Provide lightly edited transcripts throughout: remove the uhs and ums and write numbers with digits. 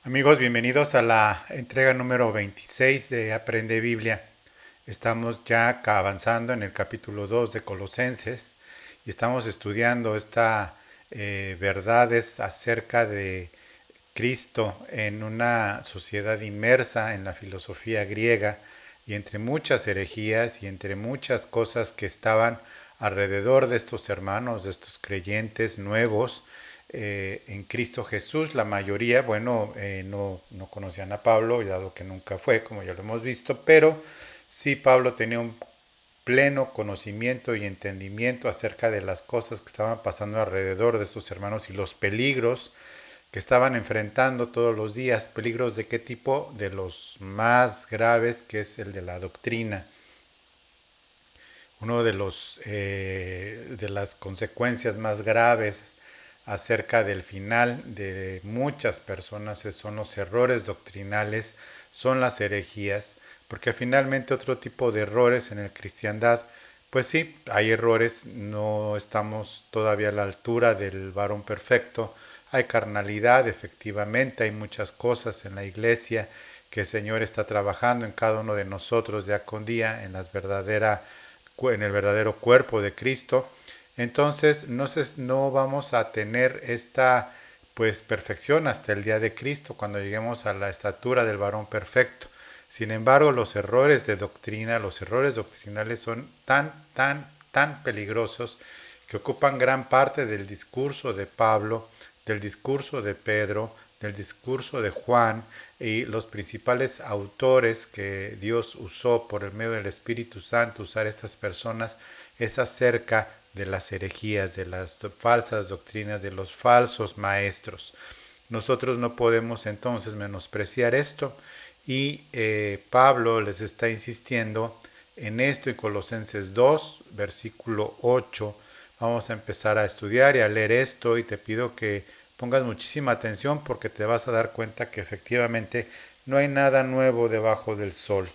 Amigos, bienvenidos a la entrega número 26 de Aprende Biblia. Estamos ya acá avanzando en el capítulo 2 de Colosenses y estamos estudiando estas verdades acerca de Cristo en una sociedad inmersa en la filosofía griega y entre muchas herejías y entre muchas cosas que estaban alrededor de estos hermanos, de estos creyentes nuevos en Cristo Jesús. La mayoría, bueno, no conocían a Pablo, dado que nunca fue, como ya lo hemos visto, pero sí Pablo tenía un pleno conocimiento y entendimiento acerca de las cosas que estaban pasando alrededor de estos hermanos y los peligros que estaban enfrentando todos los días. ¿Peligros de qué tipo? De los más graves, que es el de la doctrina. Uno de las consecuencias más graves acerca del final de muchas personas son los errores doctrinales, son las herejías, porque finalmente otro tipo de errores en la cristiandad, pues sí, hay errores, no estamos todavía a la altura del varón perfecto, hay carnalidad, efectivamente, hay muchas cosas en la iglesia que el Señor está trabajando en cada uno de nosotros día con día en el verdadero cuerpo de Cristo. Entonces no vamos a tener esta pues perfección hasta el día de Cristo cuando lleguemos a la estatura del varón perfecto. Sin embargo, los errores de doctrina, los errores doctrinales son tan peligrosos que ocupan gran parte del discurso de Pablo, del discurso de Pedro, del discurso de Juan y los principales autores que Dios usó por el medio del Espíritu Santo usar estas personas es acerca de las herejías, de las falsas doctrinas, de los falsos maestros. Nosotros no podemos entonces menospreciar esto y Pablo les está insistiendo en esto en Colosenses 2, versículo 8. Vamos a empezar a estudiar y a leer esto y te pido que pongas muchísima atención porque te vas a dar cuenta que efectivamente no hay nada nuevo debajo del sol.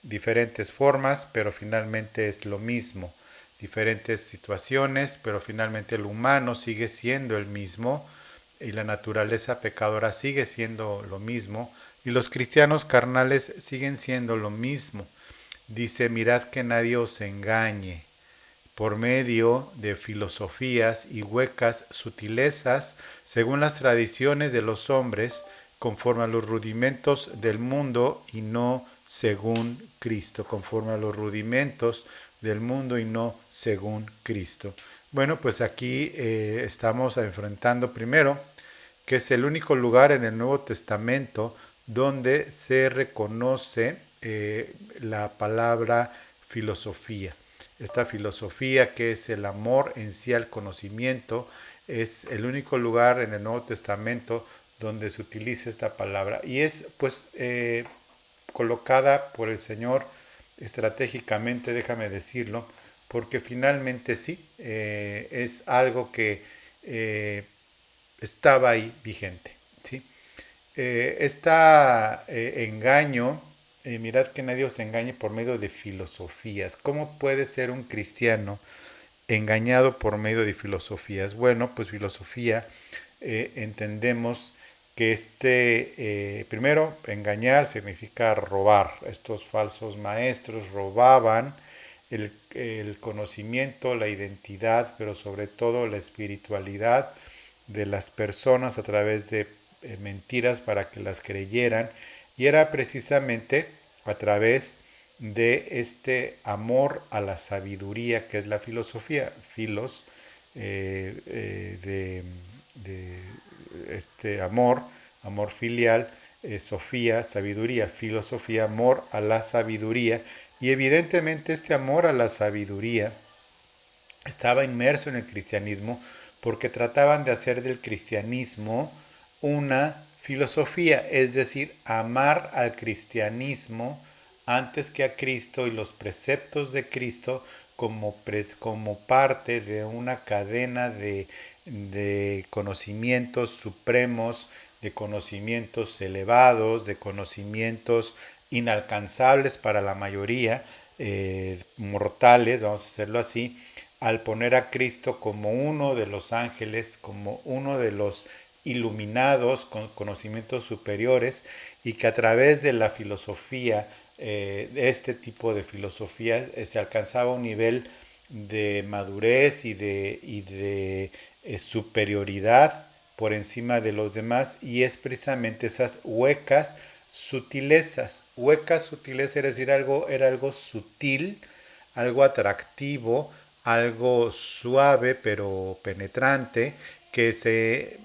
Diferentes formas, pero finalmente es lo mismo. Diferentes situaciones, pero finalmente el humano sigue siendo el mismo y la naturaleza pecadora sigue siendo lo mismo y los cristianos carnales siguen siendo lo mismo. Dice, mirad que nadie os engañe por medio de filosofías y huecas sutilezas según las tradiciones de los hombres, conforme a los rudimentos del mundo y no según Cristo, conforme a los rudimentos del mundo y no según Cristo. Bueno, pues aquí estamos enfrentando primero que es el único lugar en el Nuevo Testamento donde se reconoce la palabra filosofía. Esta filosofía que es el amor en sí al conocimiento, es el único lugar en el Nuevo Testamento donde se utiliza esta palabra y es pues colocada por el Señor estratégicamente, déjame decirlo, porque finalmente sí, es algo que estaba ahí vigente. ¿Sí? Este engaño, mirad que nadie os engañe por medio de filosofías. ¿Cómo puede ser un cristiano engañado por medio de filosofías? Bueno, pues filosofía entendemos que primero, engañar significa robar. Estos falsos maestros robaban el conocimiento, la identidad, pero sobre todo la espiritualidad de las personas a través de mentiras para que las creyeran y era precisamente a través de este amor a la sabiduría que es la filosofía, filos de este amor filial, sofía, sabiduría, filosofía, amor a la sabiduría y evidentemente este amor a la sabiduría estaba inmerso en el cristianismo porque trataban de hacer del cristianismo una filosofía, es decir, amar al cristianismo antes que a Cristo y los preceptos de Cristo como parte de una cadena de conocimientos supremos, de conocimientos elevados, de conocimientos inalcanzables para la mayoría, mortales, vamos a hacerlo así, al poner a Cristo como uno de los ángeles, como uno de los iluminados con conocimientos superiores y que a través de la filosofía, de este tipo de filosofía, se alcanzaba un nivel de madurez y de superioridad por encima de los demás, y es precisamente esas huecas sutilezas, es decir, era algo sutil, algo atractivo, algo suave pero penetrante, que se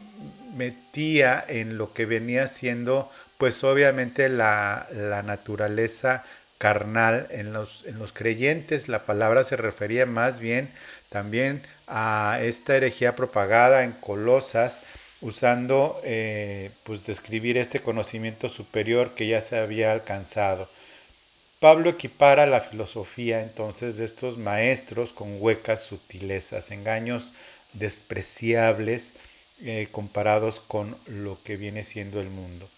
metía en lo que venía siendo pues obviamente la naturaleza carnal en los creyentes. La palabra se refería más bien también a esta herejía propagada en Colosas, usando pues describir este conocimiento superior que ya se había alcanzado. Pablo equipara la filosofía entonces de estos maestros con huecas sutilezas, engaños despreciables comparados con lo que viene siendo el mundo.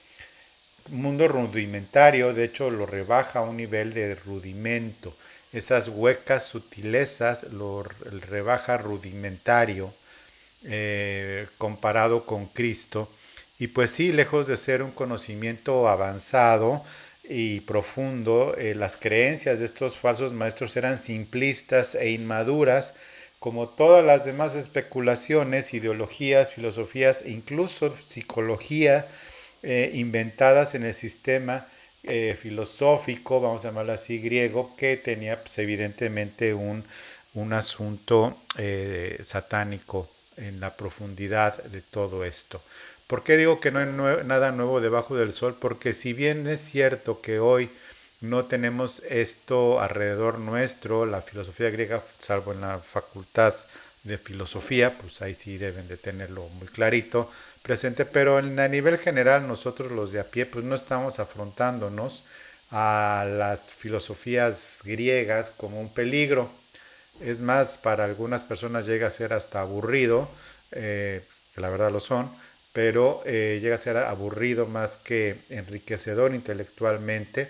Un mundo rudimentario, de hecho, lo rebaja a un nivel de rudimento. Esas huecas sutilezas lo rebaja rudimentario comparado con Cristo. Y pues sí, lejos de ser un conocimiento avanzado y profundo, las creencias de estos falsos maestros eran simplistas e inmaduras, como todas las demás especulaciones, ideologías, filosofías e incluso psicología inventadas en el sistema filosófico, vamos a llamarlo así, griego, que tenía pues, evidentemente un asunto satánico en la profundidad de todo esto. ¿Por qué digo que no hay nada nuevo debajo del sol? Porque si bien es cierto que hoy no tenemos esto alrededor nuestro, la filosofía griega, salvo en la facultad de filosofía, pues ahí sí deben de tenerlo muy clarito presente, pero a nivel general nosotros los de a pie pues no estamos afrontándonos a las filosofías griegas como un peligro. Es más, para algunas personas llega a ser hasta aburrido, que la verdad lo son, pero llega a ser aburrido más que enriquecedor intelectualmente.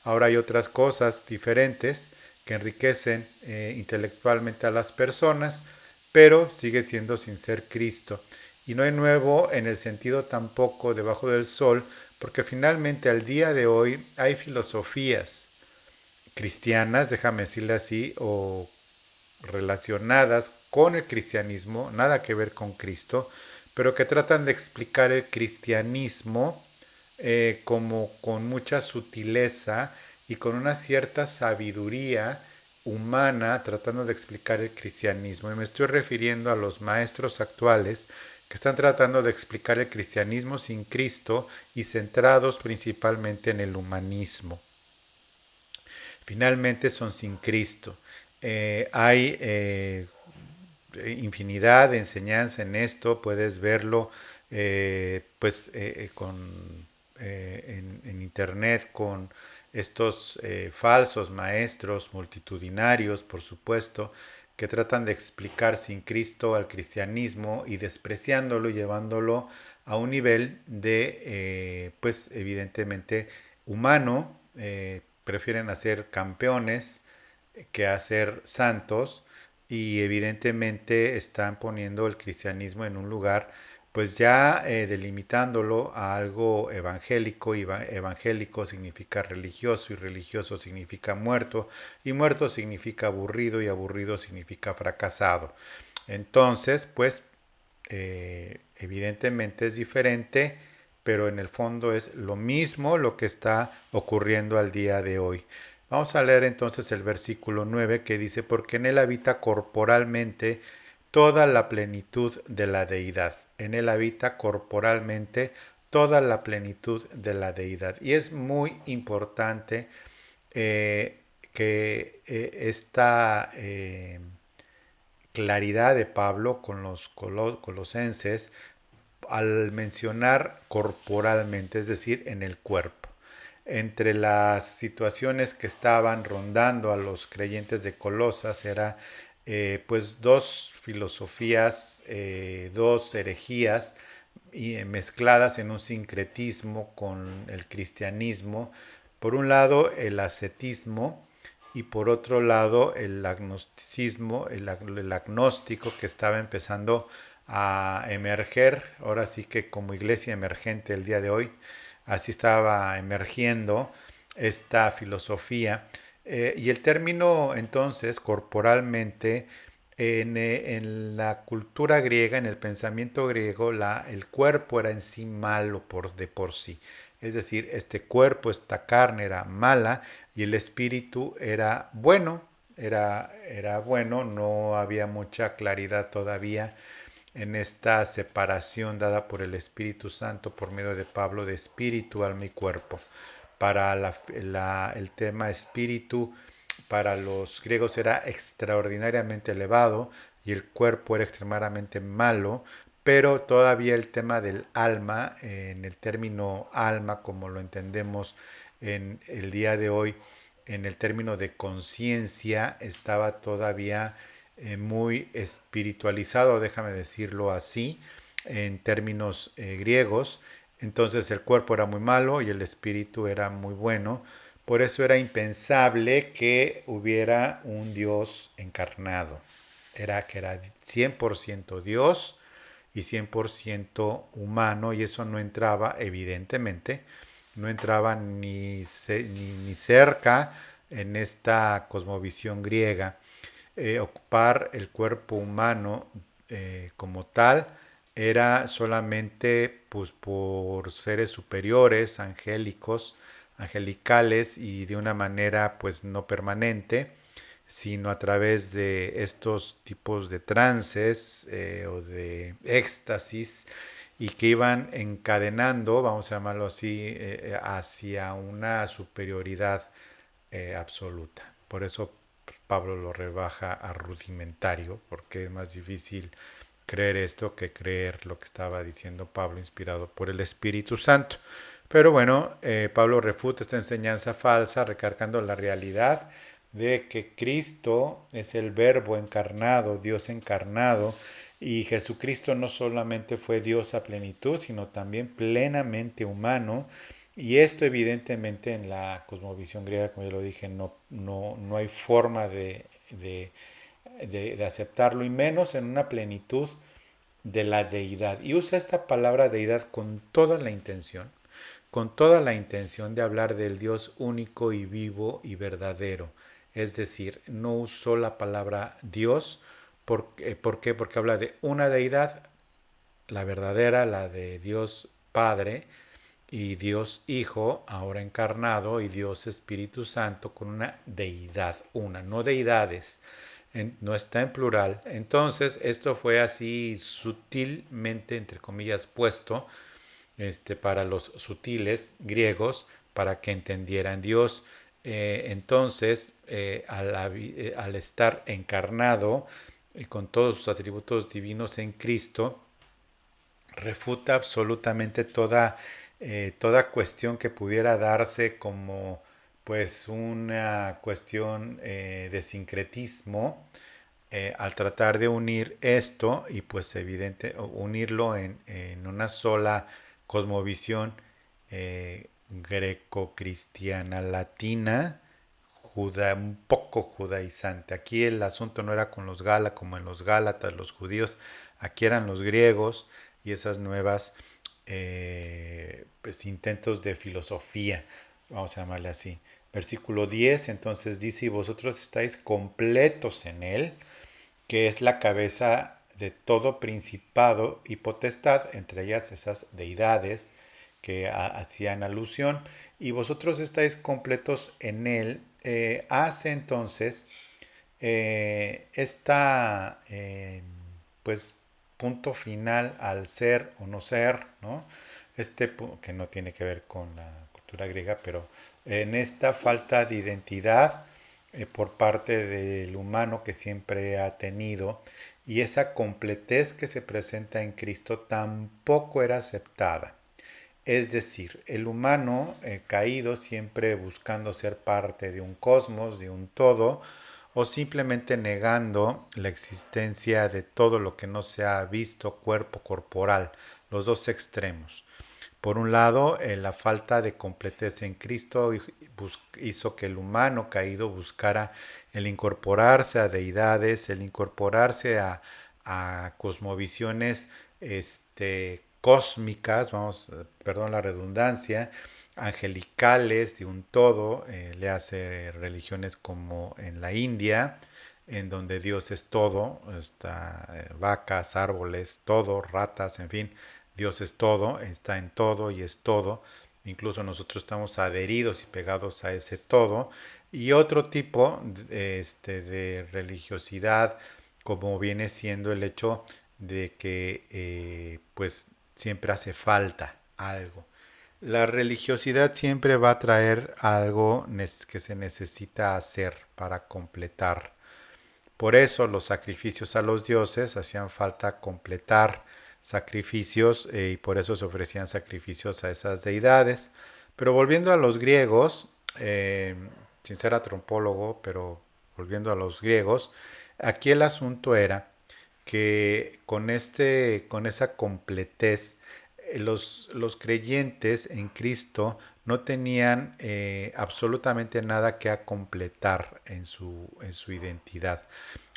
Ahora hay otras cosas diferentes que enriquecen intelectualmente a las personas, pero sigue siendo sin ser Cristo. Y no hay nuevo en el sentido tampoco debajo del sol, porque finalmente al día de hoy hay filosofías cristianas, déjame decirle así, o relacionadas con el cristianismo, nada que ver con Cristo, pero que tratan de explicar el cristianismo como con mucha sutileza y con una cierta sabiduría humana, tratando de explicar el cristianismo. Y me estoy refiriendo a los maestros actuales que están tratando de explicar el cristianismo sin Cristo y centrados principalmente en el humanismo. Finalmente son sin Cristo. Hay infinidad de enseñanza en esto, puedes verlo en internet con estos falsos maestros multitudinarios, por supuesto, que tratan de explicar sin Cristo al cristianismo y despreciándolo y llevándolo a un nivel de, pues evidentemente, humano. Prefieren hacer campeones que hacer santos, y evidentemente están poniendo el cristianismo en un lugar pues ya delimitándolo a algo evangélico, y evangélico significa religioso y religioso significa muerto, y muerto significa aburrido y aburrido significa fracasado. Entonces pues evidentemente es diferente, pero en el fondo es lo mismo lo que está ocurriendo al día de hoy. Vamos a leer entonces el versículo 9 que dice, porque en él habita corporalmente toda la plenitud de la deidad. En él habita corporalmente toda la plenitud de la deidad. Y es muy importante que esta claridad de Pablo con los colosenses al mencionar corporalmente, es decir, en el cuerpo. Entre las situaciones que estaban rondando a los creyentes de Colosas era pues dos filosofías, dos herejías mezcladas en un sincretismo con el cristianismo. Por un lado el ascetismo y por otro lado el agnosticismo, el agnóstico que estaba empezando a emerger, ahora sí que como iglesia emergente el día de hoy, así estaba emergiendo esta filosofía. Y el término entonces, corporalmente, en la cultura griega, en el pensamiento griego, el cuerpo era en sí malo de por sí. Es decir, este cuerpo, esta carne era mala y el espíritu era bueno, era bueno, no había mucha claridad todavía en esta separación dada por el Espíritu Santo por medio de Pablo de espíritu, alma y cuerpo. Para el tema espíritu, para los griegos era extraordinariamente elevado y el cuerpo era extremadamente malo, pero todavía el tema del alma, en el término alma como lo entendemos en el día de hoy, en el término de conciencia, estaba todavía muy espiritualizado, déjame decirlo así, en términos griegos. Entonces el cuerpo era muy malo y el espíritu era muy bueno. Por eso era impensable que hubiera un Dios encarnado. Era que era 100% Dios y 100% humano, y eso no entraba, evidentemente, no entraba ni cerca en esta cosmovisión griega. Ocupar el cuerpo humano como tal era solamente pues, por seres superiores, angélicos, angelicales y de una manera pues no permanente, sino a través de estos tipos de trances o de éxtasis y que iban encadenando, vamos a llamarlo así, hacia una superioridad absoluta. Por eso Pablo lo rebaja a rudimentario, porque es más difícil creer esto que creer lo que estaba diciendo Pablo, inspirado por el Espíritu Santo. Pero bueno, Pablo refuta esta enseñanza falsa, recargando la realidad de que Cristo es el Verbo encarnado, Dios encarnado, y Jesucristo no solamente fue Dios a plenitud, sino también plenamente humano. Y esto evidentemente en la cosmovisión griega, como ya lo dije, no hay forma de aceptarlo, y menos en una plenitud de la deidad. Y usa esta palabra deidad con toda la intención de hablar del Dios único y vivo y verdadero. Es decir, no usó la palabra Dios. ¿Por qué? Porque habla de una deidad, la verdadera, la de Dios Padre, y Dios Hijo, ahora encarnado, y Dios Espíritu Santo, con una deidad, una, no deidades, no está en plural. Entonces, esto fue así sutilmente, entre comillas, puesto para los sutiles griegos, para que entendieran Dios. Al estar encarnado con todos sus atributos divinos en Cristo, refuta absolutamente toda cuestión que pudiera darse como pues una cuestión de sincretismo, al tratar de unir esto y pues evidente unirlo en una sola cosmovisión greco-cristiana latina, un poco judaizante. Aquí el asunto no era con los Gálatas, como en los Gálatas, los judíos, aquí eran los griegos y esas nuevas pues, intentos de filosofía, vamos a llamarle así. Versículo 10, entonces dice, y vosotros estáis completos en él, que es la cabeza de todo principado y potestad, entre ellas esas deidades que hacían alusión, y vosotros estáis completos en él, hace entonces esta pues punto final al ser o no ser, ¿no? Que no tiene que ver con la cultura griega, pero en esta falta de identidad por parte del humano que siempre ha tenido, y esa completez que se presenta en Cristo tampoco era aceptada. Es decir, el humano caído siempre buscando ser parte de un cosmos, de un todo, o simplemente negando la existencia de todo lo que no se ha visto cuerpo corporal, los dos extremos. Por un lado, la falta de completez en Cristo hizo que el humano caído buscara el incorporarse a deidades, el incorporarse a cosmovisiones cósmicas, perdón la redundancia, angelicales de un todo, le hace religiones como en la India, en donde Dios es todo, está vacas, árboles, todo, ratas, en fin, Dios es todo, está en todo y es todo. Incluso nosotros estamos adheridos y pegados a ese todo. Y otro tipo de religiosidad, como viene siendo el hecho de que pues siempre hace falta algo. La religiosidad siempre va a traer algo que se necesita hacer para completar. Por eso los sacrificios a los dioses hacían falta completar sacrificios y por eso se ofrecían sacrificios a esas deidades. Pero volviendo a los griegos, sin ser antropólogo, pero volviendo a los griegos, aquí el asunto era que con esa completez, los creyentes en Cristo no tenían absolutamente nada que a completar en su identidad.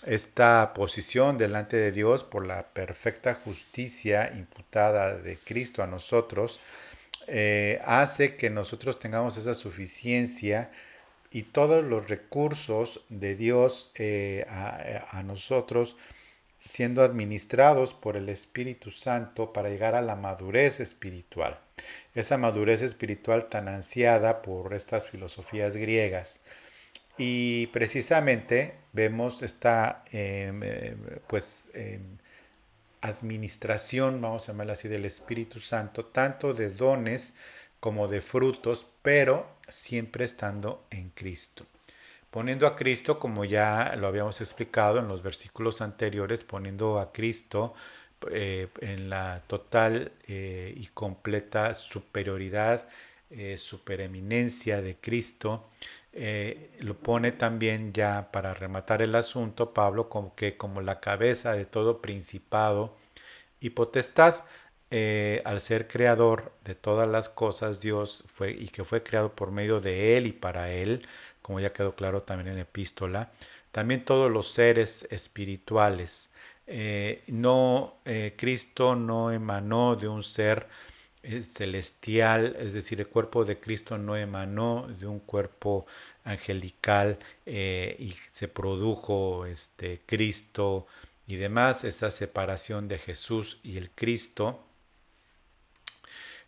Esta posición delante de Dios por la perfecta justicia imputada de Cristo a nosotros hace que nosotros tengamos esa suficiencia y todos los recursos de Dios a nosotros siendo administrados por el Espíritu Santo para llegar a la madurez espiritual. Esa madurez espiritual tan ansiada por estas filosofías griegas. Y precisamente vemos esta administración, vamos a llamarla así, del Espíritu Santo, tanto de dones como de frutos, pero siempre estando en Cristo. Poniendo a Cristo, como ya lo habíamos explicado en los versículos anteriores, poniendo a Cristo en la total y completa superioridad, supereminencia de Cristo, lo pone también ya para rematar el asunto Pablo como que como la cabeza de todo principado y potestad. Al ser creador de todas las cosas, Dios fue y que fue creado por medio de Él y para Él, como ya quedó claro también en la epístola, también todos los seres espirituales. Cristo no emanó de un ser celestial, es decir, el cuerpo de Cristo no emanó de un cuerpo angelical y se produjo Cristo y demás, esa separación de Jesús y el Cristo,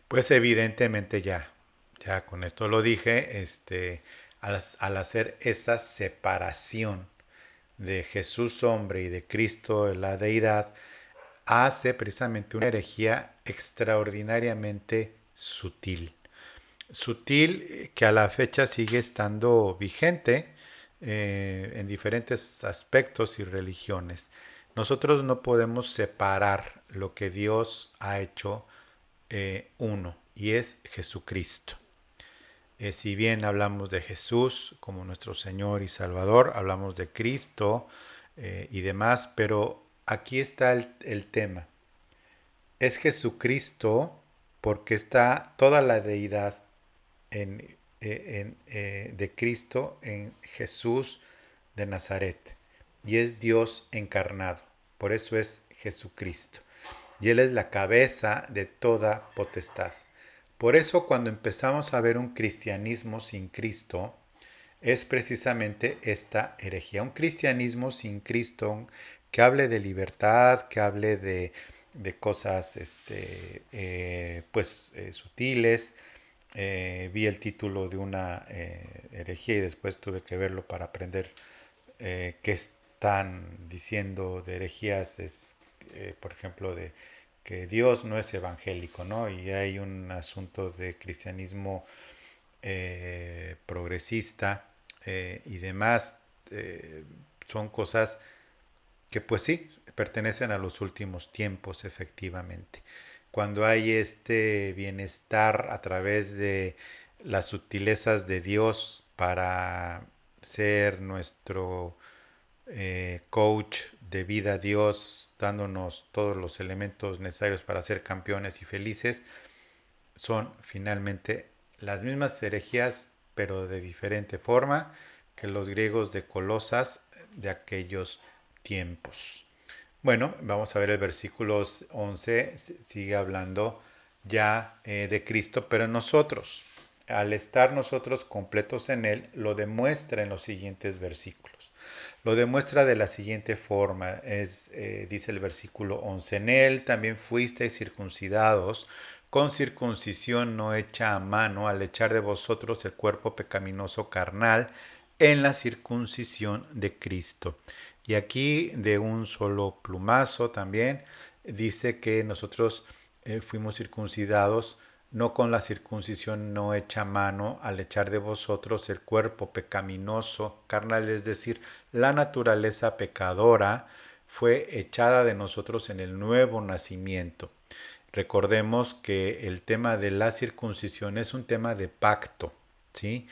pues evidentemente ya con esto lo dije, al hacer esa separación de Jesús hombre y de Cristo la deidad, hace precisamente una herejía extraordinariamente sutil. Sutil que a la fecha sigue estando vigente en diferentes aspectos y religiones. Nosotros no podemos separar lo que Dios ha hecho uno, y es Jesucristo. Si bien hablamos de Jesús como nuestro Señor y Salvador, hablamos de Cristo y demás, pero aquí está el tema. Es Jesucristo porque está toda la deidad de Cristo en Jesús de Nazaret. Y es Dios encarnado. Por eso es Jesucristo. Y Él es la cabeza de toda potestad. Por eso cuando empezamos a ver un cristianismo sin Cristo, es precisamente esta herejía. Un cristianismo sin Cristo que hable de libertad, que hable de cosas sutiles. Vi el título de una herejía y después tuve que verlo para aprender qué están diciendo de herejías, por ejemplo, de que Dios no es evangélico, ¿no? Y hay un asunto de cristianismo progresista y demás. Son cosas que pues sí, pertenecen a los últimos tiempos, efectivamente. Cuando hay este bienestar a través de las sutilezas de Dios para ser nuestro coach de vida, Dios dándonos todos los elementos necesarios para ser campeones y felices, son finalmente las mismas herejías, pero de diferente forma que los griegos de Colosas de aquellos tiempos. Bueno, vamos a ver el versículo 11, sigue hablando ya de Cristo, pero en nosotros, al estar nosotros completos en Él, lo demuestra en los siguientes versículos. Lo demuestra de la siguiente forma, dice el versículo 11, en Él también fuisteis circuncidados con circuncisión no hecha a mano, al echar de vosotros el cuerpo pecaminoso carnal en la circuncisión de Cristo. Y aquí de un solo plumazo también dice que nosotros fuimos circuncidados no con la circuncisión no hecha a mano al echar de vosotros el cuerpo pecaminoso carnal, es decir, la naturaleza pecadora fue echada de nosotros en el nuevo nacimiento. Recordemos que el tema de la circuncisión es un tema de pacto, ¿sí?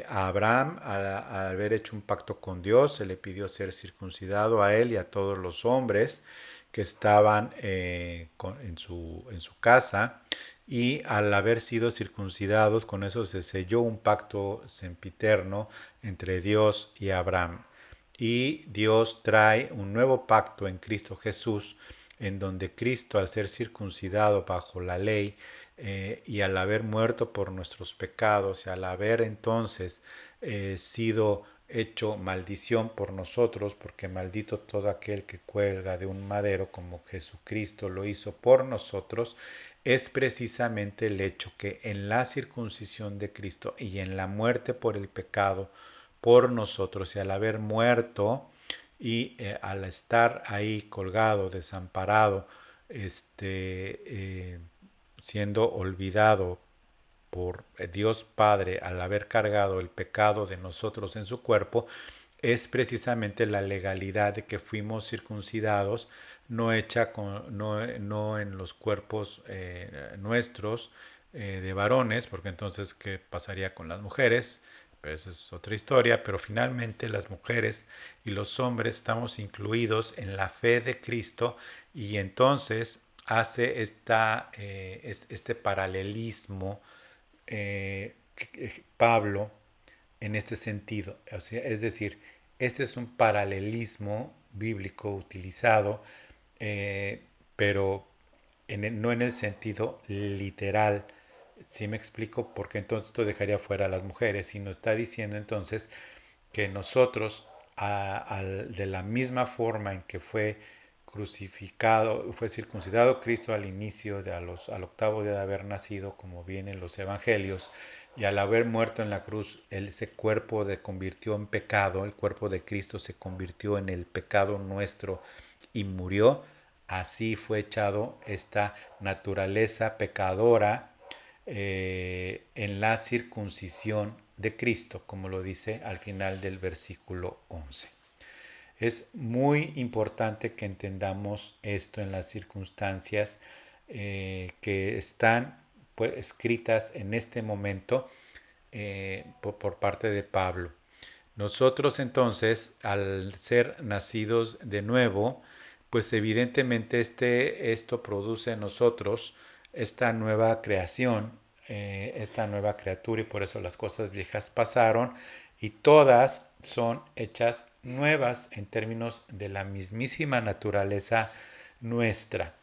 A Abraham, al haber hecho un pacto con Dios, se le pidió ser circuncidado a él y a todos los hombres que estaban en su casa, y al haber sido circuncidados, con eso se selló un pacto sempiterno entre Dios y Abraham. Y Dios trae un nuevo pacto en Cristo Jesús, en donde Cristo, al ser circuncidado bajo la ley y al haber muerto por nuestros pecados y al haber entonces sido hecho maldición por nosotros, porque maldito todo aquel que cuelga de un madero, como Jesucristo lo hizo por nosotros, es precisamente el hecho que en la circuncisión de Cristo y en la muerte por el pecado por nosotros, y al haber muerto y al estar ahí colgado, desamparado, siendo olvidado por Dios Padre al haber cargado el pecado de nosotros en su cuerpo, es precisamente la legalidad de que fuimos circuncidados, no hecha no en los cuerpos nuestros de varones, porque entonces qué pasaría con las mujeres, pero eso es otra historia, pero finalmente las mujeres y los hombres estamos incluidos en la fe de Cristo, y entonces hace este paralelismo Pablo en este sentido. O sea, es decir, este es un paralelismo bíblico utilizado, eh, pero no en el sentido literal. Si me explico, porque entonces esto dejaría fuera a las mujeres, sino está diciendo entonces que nosotros, de la misma forma en que fue crucificado, fue circuncidado Cristo al inicio, al octavo día de haber nacido, como viene en los evangelios, y al haber muerto en la cruz, ese cuerpo se convirtió en pecado, el cuerpo de Cristo se convirtió en el pecado nuestro y murió. Así fue echado esta naturaleza pecadora en la circuncisión de Cristo, como lo dice al final del versículo 11. Es muy importante que entendamos esto en las circunstancias que están pues, escritas en este momento por parte de Pablo. Nosotros entonces, al ser nacidos de nuevo, pues evidentemente esto produce en nosotros esta nueva creación, esta nueva criatura, y por eso las cosas viejas pasaron y todas son hechas nuevas en términos de la mismísima naturaleza nuestra.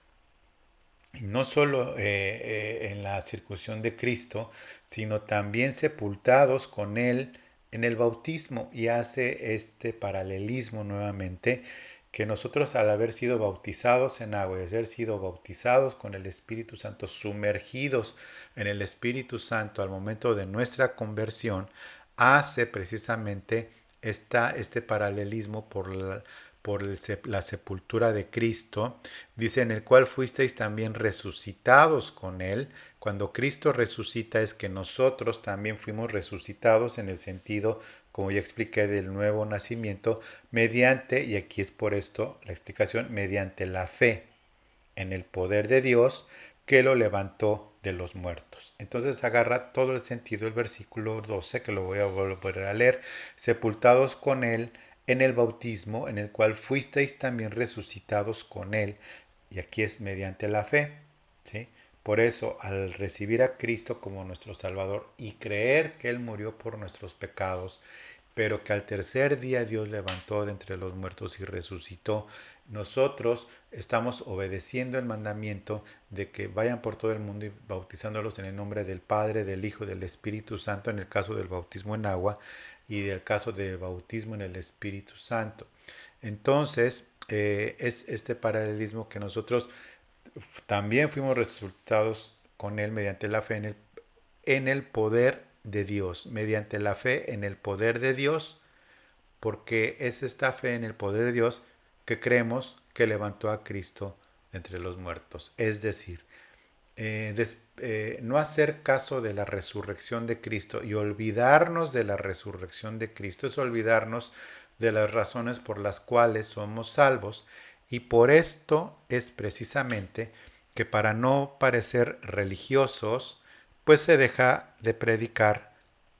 Y no solo en la circuncisión de Cristo, sino también sepultados con Él en el bautismo, y hace este paralelismo nuevamente, que nosotros al haber sido bautizados en agua y haber sido bautizados con el Espíritu Santo, sumergidos en el Espíritu Santo al momento de nuestra conversión, hace precisamente este paralelismo por la sepultura de Cristo. Dice, en el cual fuisteis también resucitados con Él. Cuando Cristo resucita es que nosotros también fuimos resucitados en el sentido, como ya expliqué, del nuevo nacimiento, mediante, y aquí es por esto la explicación, mediante la fe en el poder de Dios que lo levantó de los muertos. Entonces agarra todo el sentido del versículo 12, que lo voy a volver a leer, sepultados con Él en el bautismo, en el cual fuisteis también resucitados con Él, y aquí es mediante la fe, ¿sí? Por eso, al recibir a Cristo como nuestro Salvador y creer que Él murió por nuestros pecados, pero que al tercer día Dios levantó de entre los muertos y resucitó, nosotros estamos obedeciendo el mandamiento de que vayan por todo el mundo y bautizándolos en el nombre del Padre, del Hijo y del Espíritu Santo, en el caso del bautismo en agua y del caso del bautismo en el Espíritu Santo. Entonces, es este paralelismo que nosotros también fuimos resultados con él mediante la fe en el poder de Dios, mediante la fe en el poder de Dios, porque es esta fe en el poder de Dios que creemos que levantó a Cristo entre los muertos. Es decir, no hacer caso de la resurrección de Cristo y olvidarnos de la resurrección de Cristo es olvidarnos de las razones por las cuales somos salvos, y por esto es precisamente que para no parecer religiosos, pues se deja de predicar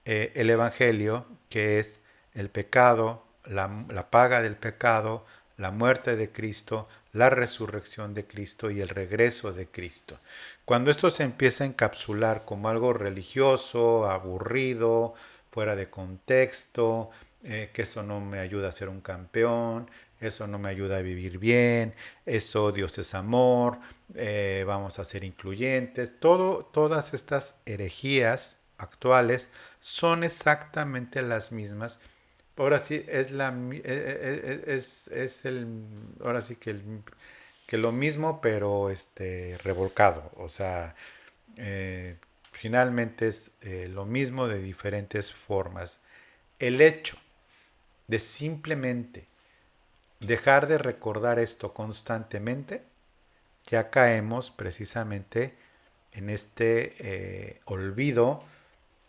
el Evangelio, que es el pecado, la paga del pecado, la muerte de Cristo, la resurrección de Cristo y el regreso de Cristo. Cuando esto se empieza a encapsular como algo religioso, aburrido, fuera de contexto, que eso no me ayuda a ser un campeón, eso no me ayuda a vivir bien, eso Dios es amor, vamos a ser incluyentes, todas estas herejías actuales son exactamente las mismas. Ahora sí es el ahora sí que lo mismo, pero revolcado. O sea, finalmente es lo mismo de diferentes formas. El hecho de simplemente dejar de recordar esto constantemente, ya caemos precisamente en este olvido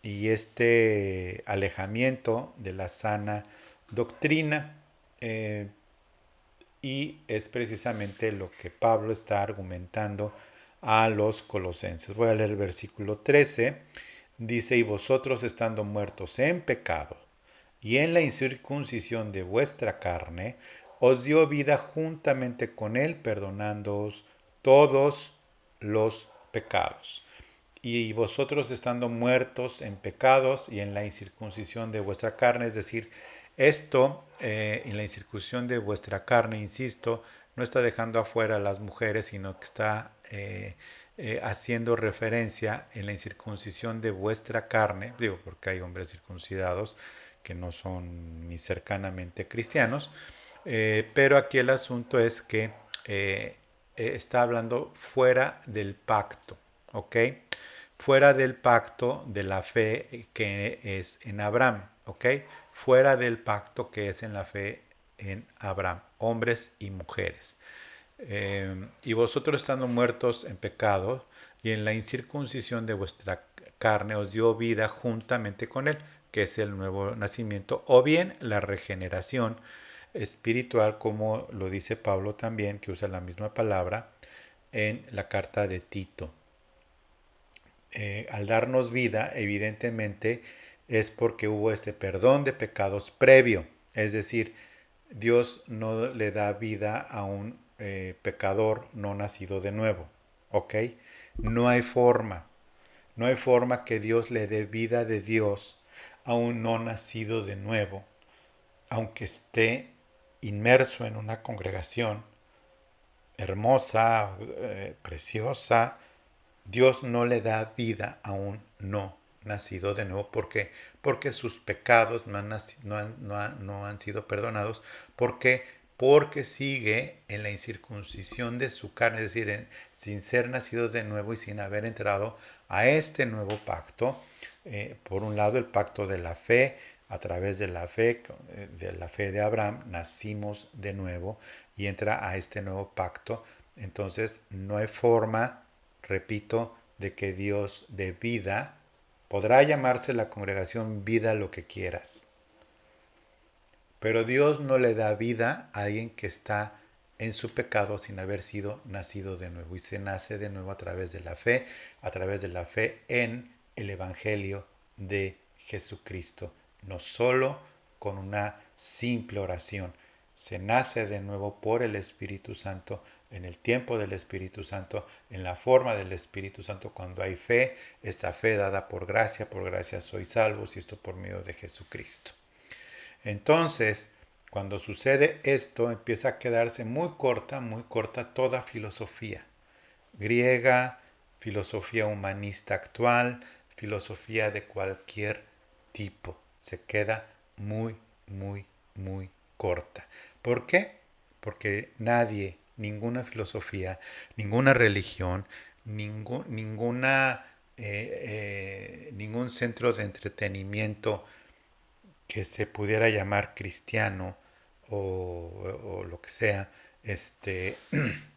y este alejamiento de la sana doctrina. Y es precisamente lo que Pablo está argumentando a los colosenses. Voy a leer el versículo 13. Dice, y vosotros estando muertos en pecado y en la incircuncisión de vuestra carne, os dio vida juntamente con él, perdonándoos todos los pecados. Y vosotros estando muertos en pecados y en la incircuncisión de vuestra carne, es decir, esto en la incircuncisión de vuestra carne, insisto, no está dejando afuera a las mujeres, sino que está haciendo referencia en la incircuncisión de vuestra carne, digo porque hay hombres circuncidados que no son ni cercanamente cristianos, pero aquí el asunto es que está hablando fuera del pacto, ¿ok? Fuera del pacto de la fe que es en Abraham, ¿ok? Fuera del pacto que es en la fe en Abraham, hombres y mujeres. Y vosotros estando muertos en pecado y en la incircuncisión de vuestra carne os dio vida juntamente con él, que es el nuevo nacimiento, o bien la regeneración espiritual, como lo dice Pablo también, que usa la misma palabra en la carta de Tito. Al darnos vida, evidentemente, es porque hubo este perdón de pecados previo. Es decir, Dios no le da vida a un pecador no nacido de nuevo. ¿Ok? No hay forma. No hay forma que Dios le dé vida de Dios a un no nacido de nuevo, aunque esté inmerso en una congregación hermosa, preciosa. Dios no le da vida a un no nacido de nuevo. ¿Por qué? Porque sus pecados no han sido perdonados. ¿Por qué? Porque sigue en la incircuncisión de su carne, es decir, sin ser nacido de nuevo y sin haber entrado a este nuevo pacto. Por un lado, el pacto de la fe. A través de la fe de Abraham, nacimos de nuevo y entra a este nuevo pacto. Entonces, no hay forma, repito, de que Dios dé vida. Podrá llamarse la congregación vida lo que quieras, pero Dios no le da vida a alguien que está en su pecado sin haber sido nacido de nuevo. Y se nace de nuevo a través de la fe en el Evangelio de Jesucristo. No solo con una simple oración. Se nace de nuevo por el Espíritu Santo, en el tiempo del Espíritu Santo, en la forma del Espíritu Santo, cuando hay fe, esta fe dada por gracia sois salvos, y esto por medio de Jesucristo. Entonces, Cuando sucede esto, empieza a quedarse muy corta toda filosofía griega, filosofía humanista actual, filosofía de cualquier tipo. Se queda muy corta. ¿Por qué? Porque nadie, ninguna filosofía, ninguna religión, ningún centro de entretenimiento que se pudiera llamar cristiano o lo que sea,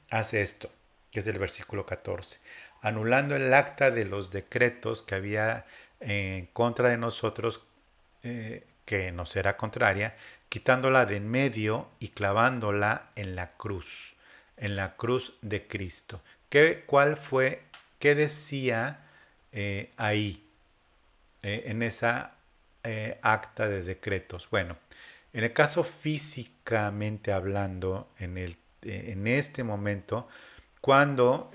hace esto, que es el versículo 14, anulando el acta de los decretos que había en contra de nosotros, que nos era contraria, quitándola de en medio y clavándola en la cruz de Cristo. ¿Cuál fue, qué decía ahí? En esa acta de decretos. Bueno, en el caso físicamente hablando, en este momento, cuando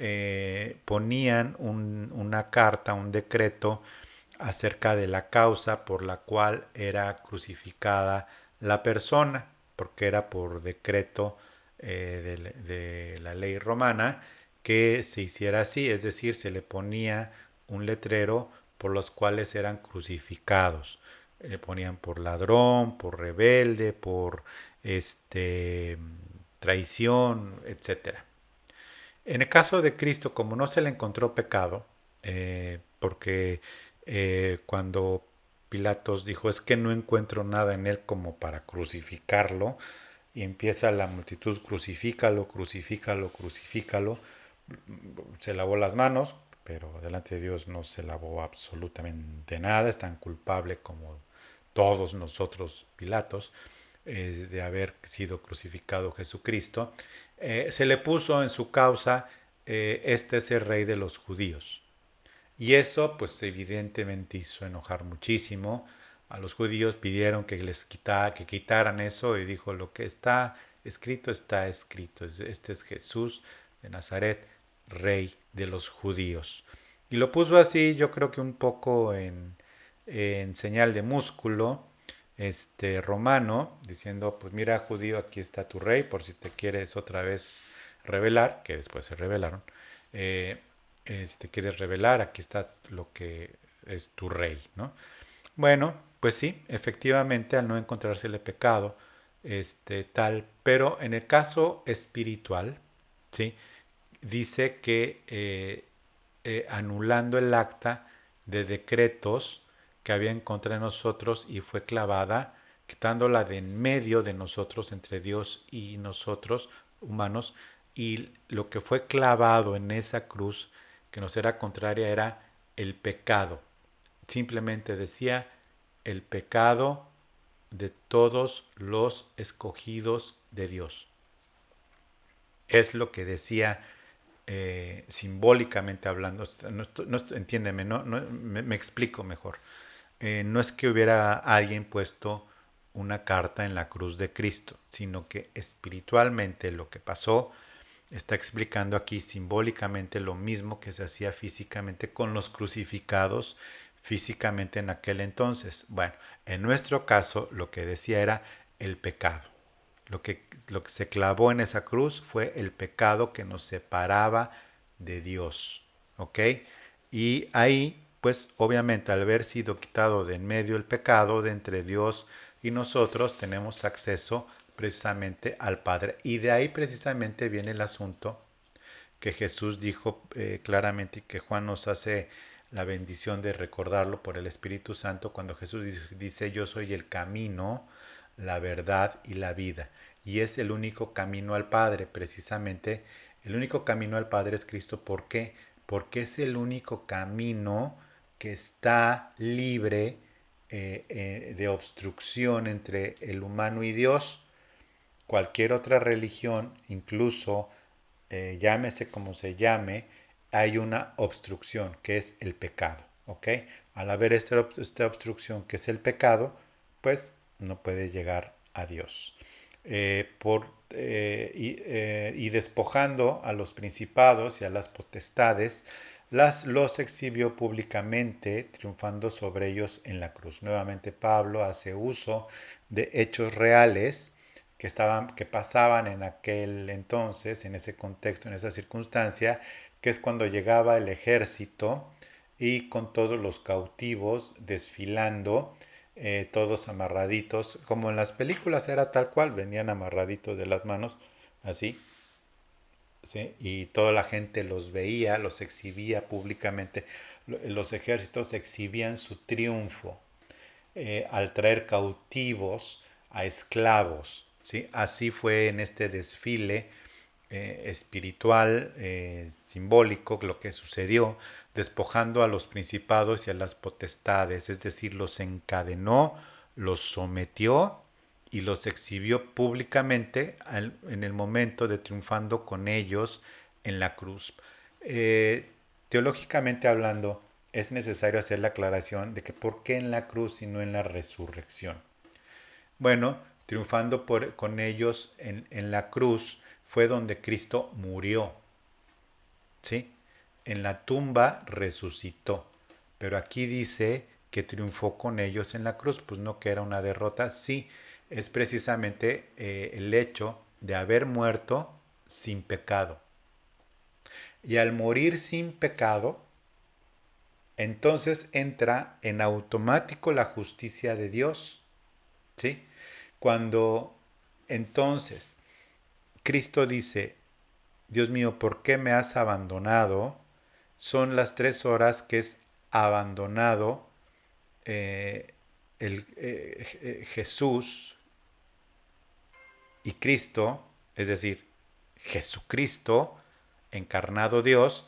ponían una carta, un decreto acerca de la causa por la cual era crucificada la persona, porque era por decreto de la ley romana que se hiciera así, es decir, se le ponía un letrero por los cuales eran crucificados. Le ponían por ladrón, por rebelde, por traición, etcétera. En el caso de Cristo, como no se le encontró pecado, porque cuando Pilatos dijo, es que no encuentro nada en él como para crucificarlo, y empieza la multitud, crucifícalo, crucifícalo, crucifícalo, se lavó las manos, pero delante de Dios no se lavó absolutamente nada, es tan culpable como todos nosotros, Pilatos, de haber sido crucificado Jesucristo. Se le puso en su causa, este es el rey de los judíos. Y eso pues evidentemente hizo enojar muchísimo. A los judíos pidieron que que quitaran eso, y dijo, lo que está escrito está escrito. Este es Jesús de Nazaret, rey de los judíos. Y lo puso así, yo creo que un poco en señal de músculo, romano, diciendo, pues mira, judío, aquí está tu rey, por si te quieres otra vez revelar, que después se rebelaron. Si te quieres revelar, aquí está lo que es tu rey, ¿no? Bueno, pues sí, efectivamente, al no encontrársele pecado, tal, pero en el caso espiritual, ¿sí? Dice que anulando el acta de decretos que había en contra de nosotros y fue clavada, quitándola de en medio de nosotros, entre Dios y nosotros, humanos, y lo que fue clavado en esa cruz que nos era contraria era el pecado. Simplemente decía el pecado de todos los escogidos de Dios. Es lo que decía simbólicamente hablando. Entiéndeme, me explico mejor. No es que hubiera alguien puesto una carta en la cruz de Cristo, sino que espiritualmente lo que pasó está explicando aquí simbólicamente lo mismo que se hacía físicamente con los crucificados físicamente en aquel entonces. Bueno, en nuestro caso lo que decía era el pecado. Lo que se clavó en esa cruz fue el pecado que nos separaba de Dios. ¿Ok? Y ahí, pues obviamente al haber sido quitado de en medio el pecado de entre Dios y nosotros, tenemos acceso precisamente al Padre. Y de ahí precisamente viene el asunto que Jesús dijo claramente, y que Juan nos hace la bendición de recordarlo por el Espíritu Santo, cuando Jesús dice, yo soy el camino, la verdad y la vida. Y es el único camino al Padre, precisamente. El único camino al Padre es Cristo. ¿Por qué? Porque es el único camino que está libre de obstrucción entre el humano y Dios. Cualquier otra religión, incluso llámese como se llame, hay una obstrucción que es el pecado. ¿Ok? Al haber esta obstrucción que es el pecado, pues no puede llegar a Dios. Y despojando a los principados y a las potestades, los exhibió públicamente, triunfando sobre ellos en la cruz. Nuevamente Pablo hace uso de hechos reales que pasaban en aquel entonces, en ese contexto, en esa circunstancia, que es cuando llegaba el ejército y con todos los cautivos desfilando, todos amarraditos, como en las películas era tal cual, venían amarraditos de las manos, así, ¿sí? Y toda la gente los veía, los exhibía públicamente. Los ejércitos exhibían su triunfo al traer cautivos a esclavos, ¿sí? Así fue en este desfile espiritual, simbólico, lo que sucedió, despojando a los principados y a las potestades, es decir, los encadenó, los sometió y los exhibió públicamente en el momento de triunfando con ellos en la cruz. Eh, Teológicamente hablando, es necesario hacer la aclaración de que por qué en la cruz y no en la resurrección. Bueno, triunfando con ellos en la cruz fue donde Cristo murió, ¿sí? En la tumba resucitó, pero aquí dice que triunfó con ellos en la cruz, pues no que era una derrota, sí, es precisamente el hecho de haber muerto sin pecado. Y al morir sin pecado, entonces entra en automático la justicia de Dios, ¿sí? Cuando entonces Cristo dice, Dios mío, ¿por qué me has abandonado? Son las 3 horas que es abandonado eh, Jesús y Cristo, es decir, Jesucristo, encarnado Dios,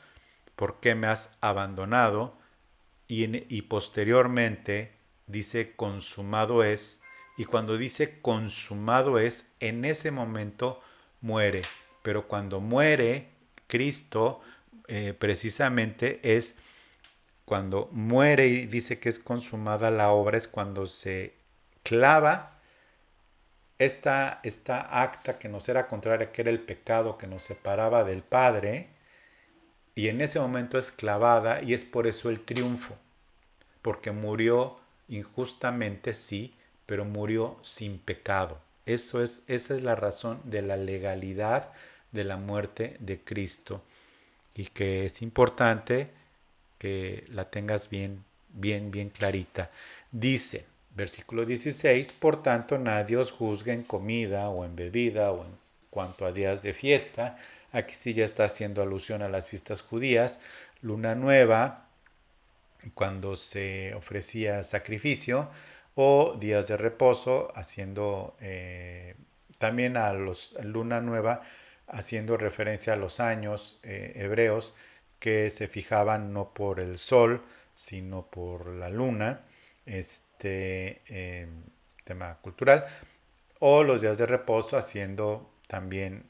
¿por qué me has abandonado? Y posteriormente dice consumado es, y cuando dice consumado es, en ese momento muere. Pero cuando muere Cristo, precisamente es cuando muere y dice que es consumada la obra, es cuando se clava esta acta que nos era contraria, que era el pecado que nos separaba del Padre, y en ese momento es clavada y es por eso el triunfo, porque murió injustamente, sí, pero murió sin pecado. Esa es la razón de la legalidad de la muerte de Cristo y que es importante que la tengas bien, bien, bien clarita. Dice, versículo 16, por tanto nadie os juzgue en comida o en bebida o en cuanto a días de fiesta. Aquí sí ya está haciendo alusión a las fiestas judías, luna nueva, cuando se ofrecía sacrificio, o días de reposo, haciendo también a los luna nueva, haciendo referencia a los años hebreos que se fijaban no por el sol, sino por la luna, tema cultural, o los días de reposo, haciendo también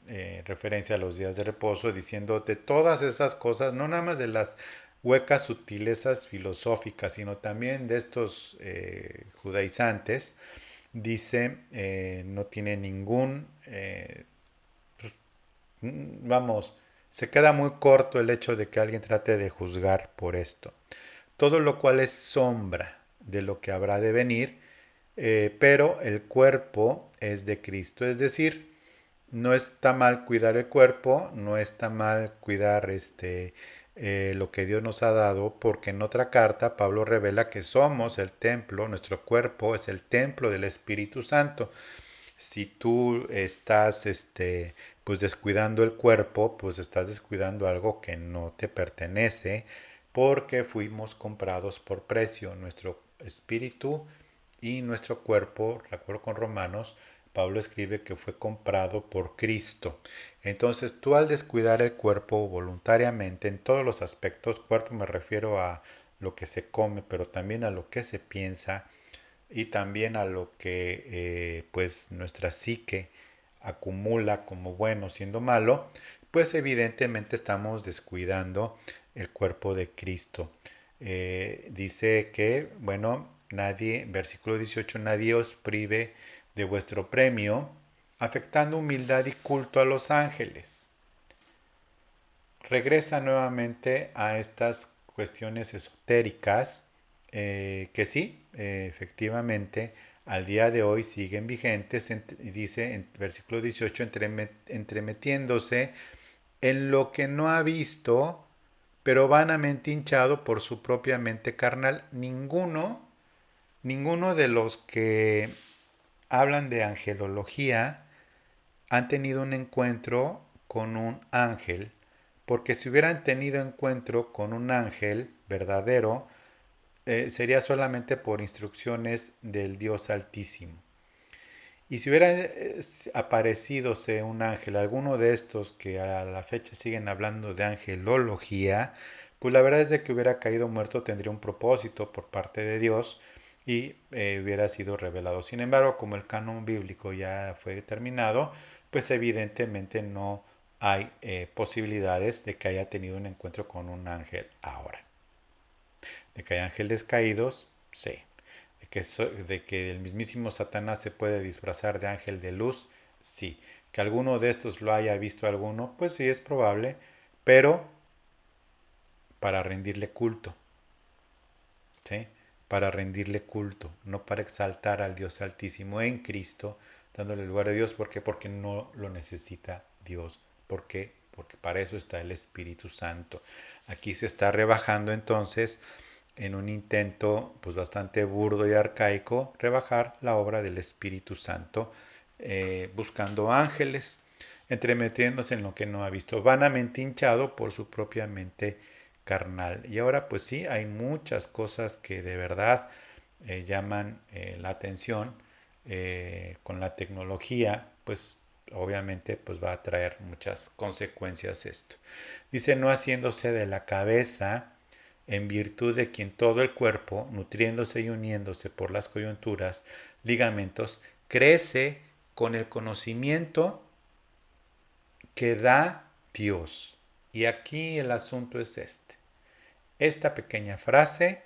referencia a los días de reposo, diciendo de todas esas cosas, no nada más de las huecas sutilezas filosóficas, sino también de estos judaizantes, dice, no tiene ningún, vamos, se queda muy corto el hecho de que alguien trate de juzgar por esto. Todo lo cual es sombra de lo que habrá de venir, pero el cuerpo es de Cristo. Es decir, no está mal cuidar el cuerpo, no está mal cuidar lo que Dios nos ha dado, porque en otra carta Pablo revela que somos el templo, nuestro cuerpo es el templo del Espíritu Santo. Si tú estás pues descuidando el cuerpo, pues estás descuidando algo que no te pertenece, porque fuimos comprados por precio, nuestro espíritu y nuestro cuerpo, de acuerdo con Romanos, Pablo escribe que fue comprado por Cristo. Entonces tú al descuidar el cuerpo voluntariamente en todos los aspectos, cuerpo me refiero a lo que se come, pero también a lo que se piensa y también a lo que pues nuestra psique acumula como bueno siendo malo, pues evidentemente estamos descuidando el cuerpo de Cristo. Dice que, bueno, nadie, versículo 18, nadie os prive de vuestro premio, afectando humildad y culto a los ángeles. Regresa nuevamente a estas cuestiones esotéricas que sí, efectivamente al día de hoy siguen vigentes, dice en versículo 18, entremetiéndose en lo que no ha visto, pero vanamente hinchado por su propia mente carnal. Ninguno de los que hablan de angelología han tenido un encuentro con un ángel, porque si hubieran tenido encuentro con un ángel verdadero, sería solamente por instrucciones del Dios Altísimo. Y si hubiera aparecidose un ángel, alguno de estos que a la fecha siguen hablando de angelología, pues la verdad es de que hubiera caído muerto, tendría un propósito por parte de Dios y hubiera sido revelado. Sin embargo, como el canon bíblico ya fue terminado, pues evidentemente no hay posibilidades de que haya tenido un encuentro con un ángel ahora. De que hay ángeles caídos, sí. De que el mismísimo Satanás se puede disfrazar de ángel de luz, sí. Que alguno de estos lo haya visto alguno, pues sí es probable, pero para rendirle culto, ¿sí? Para rendirle culto, no para exaltar al Dios Altísimo en Cristo, dándole lugar a Dios. ¿Por qué? Porque no lo necesita Dios. ¿Por qué? Porque para eso está el Espíritu Santo. Aquí se está rebajando entonces, en un intento pues bastante burdo y arcaico, rebajar la obra del Espíritu Santo, buscando ángeles, entremetiéndose en lo que no ha visto, vanamente hinchado por su propia mente carnal. Y ahora pues sí, hay muchas cosas que de verdad llaman la atención. Con la tecnología, pues obviamente pues va a traer muchas consecuencias esto. Dice, no haciéndose de la cabeza, en virtud de quien todo el cuerpo, nutriéndose y uniéndose por las coyunturas, ligamentos, crece con el conocimiento que da Dios. Y aquí el asunto es este. Esta pequeña frase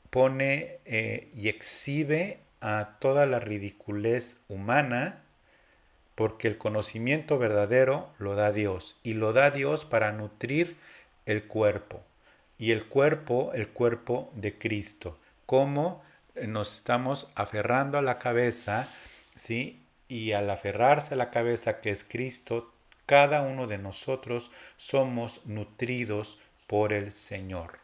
pone y exhibe a toda la ridiculez humana, porque el conocimiento verdadero lo da Dios, y lo da Dios para nutrir el cuerpo, y el cuerpo de Cristo. Cómo nos estamos aferrando a la cabeza, ¿sí? Y al aferrarse a la cabeza que es Cristo, cada uno de nosotros somos nutridos por el Señor.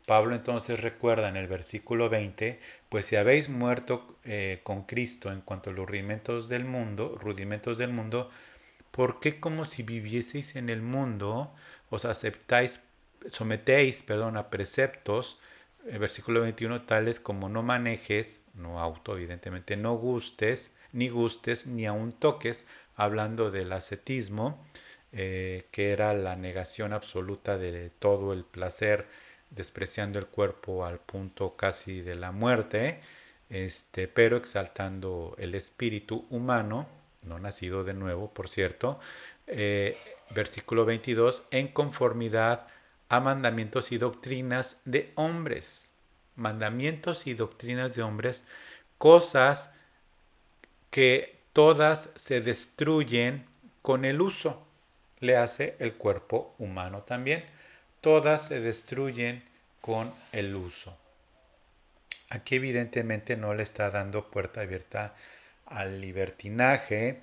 Pablo entonces recuerda en el versículo 20, pues si habéis muerto con Cristo en cuanto a los rudimentos del mundo, ¿por qué como si vivieseis en el mundo os sometéis, a preceptos, versículo 21, tales como no manejes, no auto, evidentemente, no gustes, ni aun toques, hablando del ascetismo, que era la negación absoluta de todo el placer, despreciando el cuerpo al punto casi de la muerte, pero exaltando el espíritu humano, no nacido de nuevo, por cierto. Versículo 22, en conformidad a mandamientos y doctrinas de hombres. Mandamientos y doctrinas de hombres, cosas que todas se destruyen con el uso. Le hace el cuerpo humano también. Todas se destruyen con el uso. Aquí evidentemente no le está dando puerta abierta al libertinaje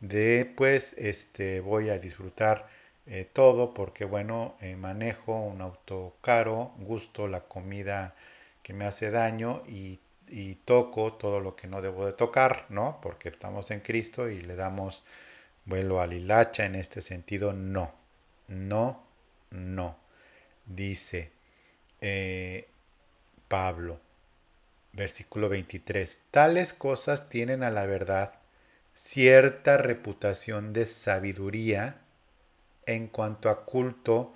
de pues voy a disfrutar todo porque bueno, manejo un auto caro, gusto la comida que me hace daño y toco todo lo que no debo de tocar, ¿no? Porque estamos en Cristo y le damos vuelo al hilacha en este sentido. No, no, no. Dice Pablo, versículo 23, tales cosas tienen a la verdad cierta reputación de sabiduría en cuanto a culto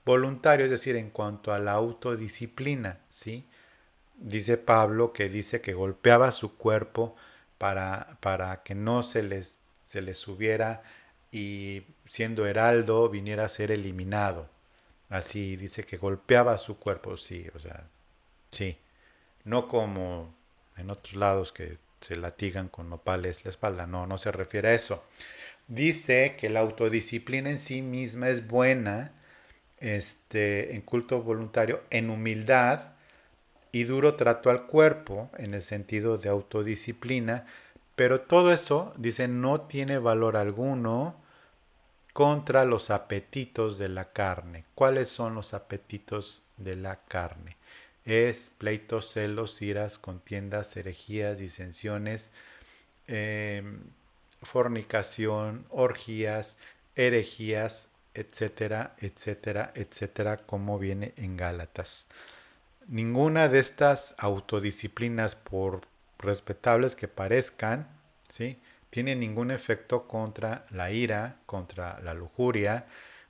voluntario, es decir, en cuanto a la autodisciplina, ¿sí? Dice Pablo que dice que golpeaba su cuerpo para que no se les subiera y siendo heraldo viniera a ser eliminado. Así dice que golpeaba su cuerpo, sí, o sea, sí. No como en otros lados que se latigan con nopales la espalda, no, no se refiere a eso. Dice que la autodisciplina en sí misma es buena, en culto voluntario, en humildad y duro trato al cuerpo en el sentido de autodisciplina, pero todo eso, dice, no tiene valor alguno contra los apetitos de la carne. ¿Cuáles son los apetitos de la carne? Es pleitos, celos, iras, contiendas, herejías, disensiones, eh, fornicación, orgías, herejías, etcétera, etcétera, etcétera, como viene en Gálatas. Ninguna de estas autodisciplinas, por respetables que parezcan, ¿sí?, tiene ningún efecto contra la ira, contra la lujuria,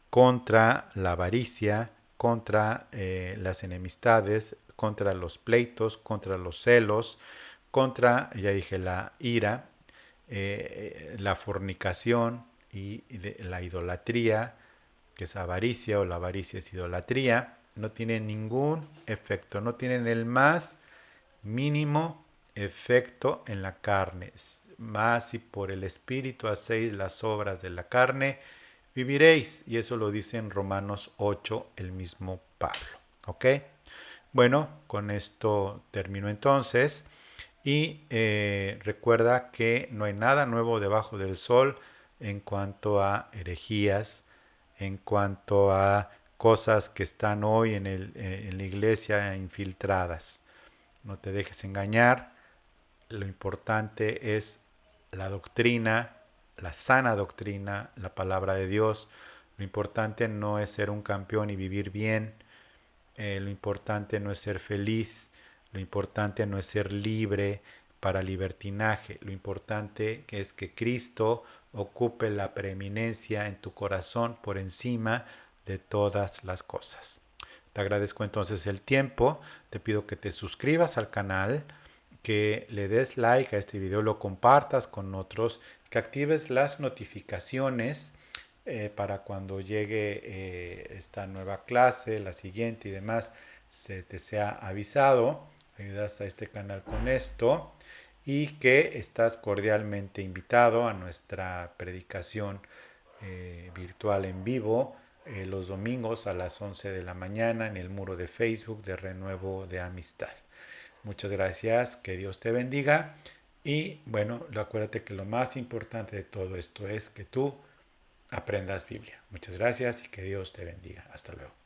contra la avaricia, contra las enemistades, contra los pleitos, contra los celos, contra, ya dije, la ira, la fornicación y la idolatría, que es avaricia, o la avaricia es idolatría. No tienen ningún efecto, no tienen el más mínimo efecto en la carne. Más si por el Espíritu hacéis las obras de la carne, viviréis. Y eso lo dice en Romanos 8 el mismo Pablo. ¿Ok? Bueno, con esto termino entonces. Y recuerda que no hay nada nuevo debajo del sol en cuanto a herejías, en cuanto a cosas que están hoy en la iglesia infiltradas. No te dejes engañar. Lo importante es la doctrina, la sana doctrina, la palabra de Dios. Lo importante no es ser un campeón y vivir bien. Lo importante no es ser feliz. Lo importante no es ser libre para libertinaje. Lo importante es que Cristo ocupe la preeminencia en tu corazón por encima de todas las cosas. Te agradezco entonces el tiempo. Te pido que te suscribas al canal, que le des like a este video, lo compartas con otros, que actives las notificaciones para cuando llegue esta nueva clase, la siguiente y demás, se te sea avisado. Ayudas a este canal con esto, y que estás cordialmente invitado a nuestra predicación virtual en vivo los domingos a las 11 de la mañana en el muro de Facebook de Renuevo de Amistad. Muchas gracias, que Dios te bendiga, y bueno, acuérdate que lo más importante de todo esto es que tú aprendas Biblia. Muchas gracias y que Dios te bendiga. Hasta luego.